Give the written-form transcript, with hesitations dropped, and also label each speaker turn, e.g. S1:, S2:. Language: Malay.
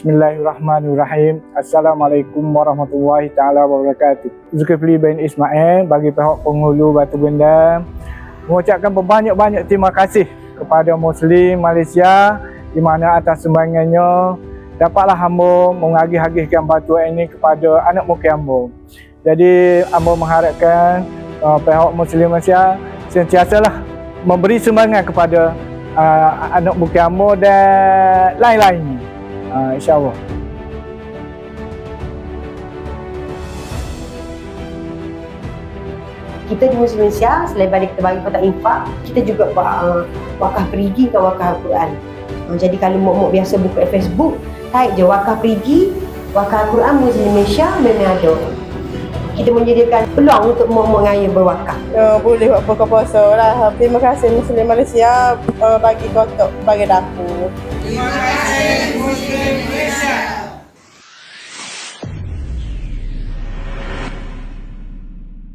S1: Bismillahirrahmanirrahim. Assalamualaikum warahmatullahi taala wabarakatuh. Zulkifli bin Ismail bagi pihak penghulu Batu Benda mengucapkan berbanyak-banyak terima kasih kepada Muslim Malaysia di mana atas sumbangannya dapatlah hamba mengagih-agihkan batu ini kepada anak muka hamba. Jadi hamba mengharapkan pihak Muslim Malaysia sentiasalah memberi sumbangan kepada anak muka hamba dan lain-lainnya. InsyaAllah.
S2: Kita di Muslim Malaysia, selain pada kita bagi kotak infak, kita juga buat wakaf perigi ke wakaf Al-Quran. Jadi kalau mak-mak biasa buka Facebook, type je wakaf perigi, wakaf Al-Quran Muslim Malaysia, memang ada. Kita menyediakan peluang untuk mak-mak ngaya berwakaf.
S3: Boleh buat buka puasa lah. Terima kasih Muslim Malaysia bagi kotak, bagi dapur.
S4: Terima kasih Muslim Malaysia.